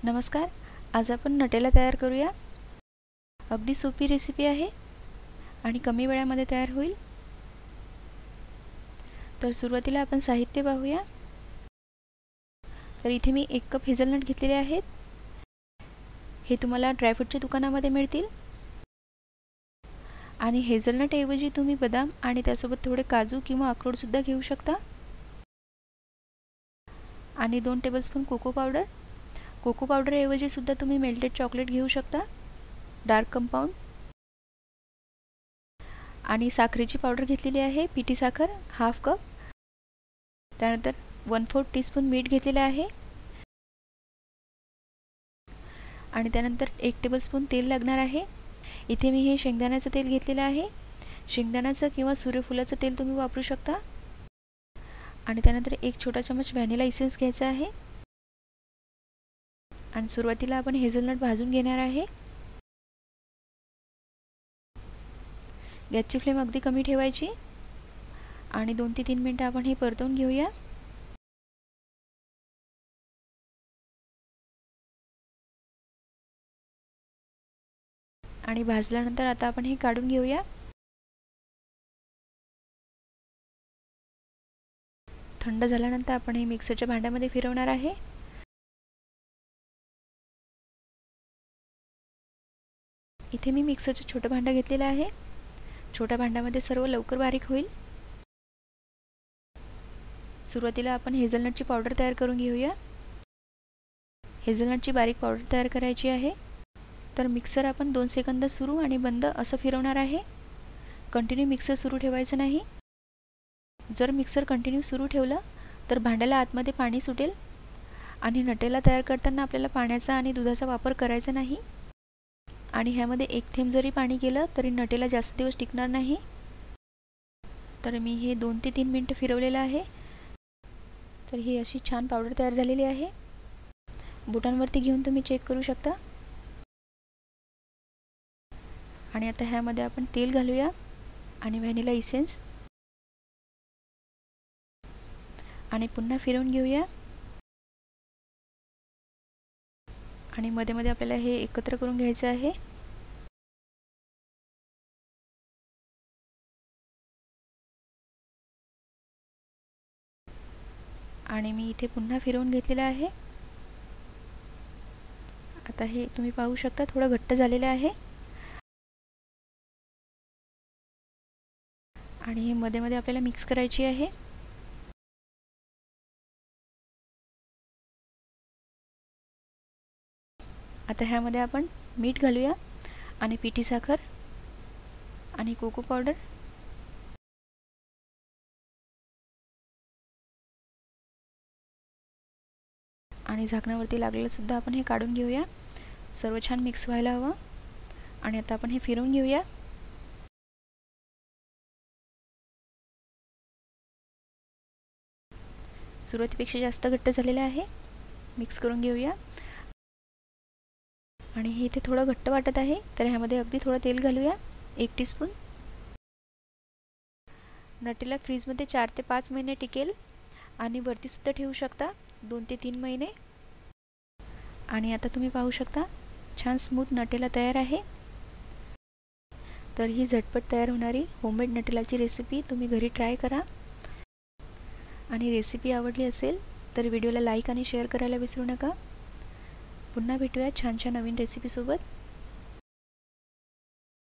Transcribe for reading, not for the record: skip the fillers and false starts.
नमस्कार. आज आपण नटेला तयार करूया. अगदी सोपी रेसिपी आहे आणि कमी वेळामध्ये तयार होईल. तर सुरुवातीला आपण साहित्य पाहूया. तर इथे मी 1 कप हेझलनट घेतलेले आहेत. हे तुम्हाला ड्रायफ्रूटच्या दुकानामध्ये मिळतील. आणि हेझलनट ऐवजी तुम्ही बदाम आणि त्यासोबत थोडे काजू किंवा अक्रोड सुद्धा घेऊ शकता. आणि 2 tablespoon cocoa powder. Cocoa powder ऐवजी सुद्धा तुम्ही मेल्टेड चॉकलेट घेऊ शकता, डार्क कंपाऊंड. आणि साखरेची पावडर घेतलेली आहे, पिठी साखर हाफ कप. त्यानंतर 1/4 टीस्पून मीठ घेतलेले आहे. आणि त्यानंतर 1 टेबलस्पून तेल लागणार आहे. इथे मी हे शेंगदाण्याचं तेल घेतलेलं आहे. शेंगदाण्याचं किंवा सूर्यफुलाचं तेल तुम्ही वापरू शकता. आणि त्यानंतर 1 छोटा चमच व्हॅनिला इसेन्स घ्यायचा आहे. आणि सुरुवातीला आपण हेझलनट भाजून घेणार आहे. गॅसची फ्लेम अगदी कमी ठेवायची आणि 2 ते 3 मिनिटं आपण हे परतवून घेऊया. आणि भाजल्यानंतर आता आपण हे काढून घेऊया. थंड झाल्यानंतर आपण हे मिक्सरच्या भांड्यामध्ये फिरवणार आहे. इथे मी मिक्सरचं छोटं भांडं घेतलेलं आहे. छोट्या भांड्यामध्ये सर्व लवकर बारीक होईल. सुरुवातीला आपण हेझलनटची पावडर तयार करून घेऊया. हेझलनटची बारीक पावडर तयार करायची आहे. तर मिक्सर आपण 2 सेकंद सुरू आणि बंद असं फिरवणार आहे. कंटिन्यू मिक्सर सुरू ठेवायचं नाही. जर मिक्सर कंटिन्यू सुरू ठेवलं तर भांड्याला आतमध्ये पाणी सुटेल आणि नटेला तयार करताना आपल्याला पाण्याचा आणि दुधाचा वापर करायचा नाही. आणि ह्यामध्ये 1 थेंब जरी पाणी गेलं तरी नटेला जास्त दिवस टिकणार नाही. तर मी हे 2 ते 3 मिनिटं फिरवलेलं आहे. तर ही अशी छान पावडर तयार झालेली आहे. बोटांवरती घेऊन तुम्ही चेक करू शकता. आणि आता ह्यामध्ये आपण तेल घालूया आणि व्हॅनिला इसेन्स आणि पुन्हा फिरवून घेऊया. आणि मध्ये मध्ये आपल्याला हे एकत्र करून घ्यायचं आहे. आणि मी इथे पुन्हा फिरवून घेतलेलं आहे. आता हे तुम्ही पाहू शकता थोडं घट्ट झालेलं आहे. आणि हे मध्ये मध्ये आपल्याला मिक्स करायची आहे. आता ह्यामध्ये आपण मीठ घालूया आणि पिठी साखर आणि कोको पावडर. आणि झाकणावरती लागलेलं सुद्धा आपण हे काढून घेऊया. सर्व छान मिक्स व्हायला हवं. आणि आता आपण हे फिरवून घेऊया. सुरुवातीपेक्षा जास्त घट्ट झालेलं आहे. मिक्स करून घेऊया. आणि हे इथे थोडं घट्ट वाटत आहे तर ह्यामध्ये अगदी थोडं तेल घालूया, 1 टीस्पून. नटेला फ्रीजमध्ये 4 ते 5 महिने टिकेल आणि वरती सुद्धा ठेवू शकता 2 ते 3 महिने. आणि आता तुम्ही पाहू शकता छान स्मूथ नटेला तयार आहे. तर ही झटपट तयार होणारी होममेड नटेलाची रेसिपी तुम्ही घरी ट्राय करा. आणि रेसिपी आवडली असेल तर व्हिडिओला लाईक आणि शेअर करायला विसरू नका. पुन्हा भेटूया छान छान नवीन रेसिपीसोबत.